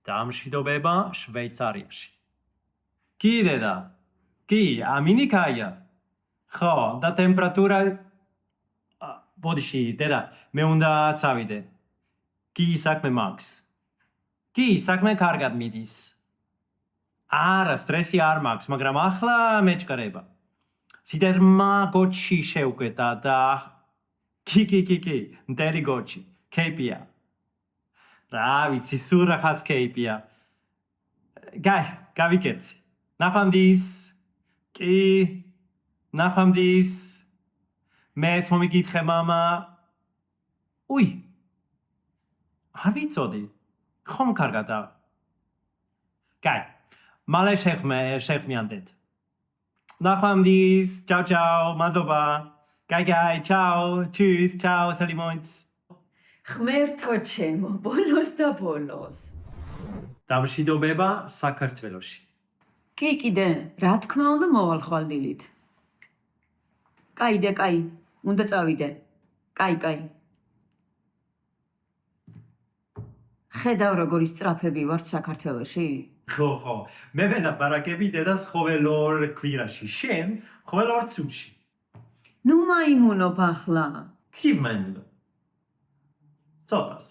დამშვიდობება შვეიცარიაში. კი დედა, კი, ამინიქაია. ხო, და ტემპერატურა ბოდიში, დედა, მე უნდა წავიდე. კი, საქმე მაქვს. კი, საქმე კარგად მიდის. არა, სტრესი არ მაქვს, მაგრამ ახლა მეჭკრება. სიდერმა გოჩი შევკვეთა და კი, მტერი გოჩი, ქეიპია. რა ვიცი, სულ რაღაც ქეიპია. გავიკეთე. ნახვამდის. კი, ნახვამდის. მეც მომიგითხე მამა. უი. არ ვიცოდი. ხომ კარგადა. მალე შეხვმიანდეთ. ნახვამდის, ჩაუ, მადლობა. ჩაუ, tschüss, ჩაუ, სალიმონიც. ღმერთო ჩემო, ბოლოს და ბოლოს. დამშვიდობება საქართველოში. კი, კიდე, რა თქმა უნდა მოვალ ხვალდილით. კაი, უნდა წავიდე. კაი. ხედავ როგორი სწრაფები ვართ საქართველოში? ხო, მე ვენა ბარაკები დედას ყოველორ კვირაში, შენ ყოველორ წუთში. ნუ მაიმუნობ ახლა. კი მაიმუნო. ცოტას.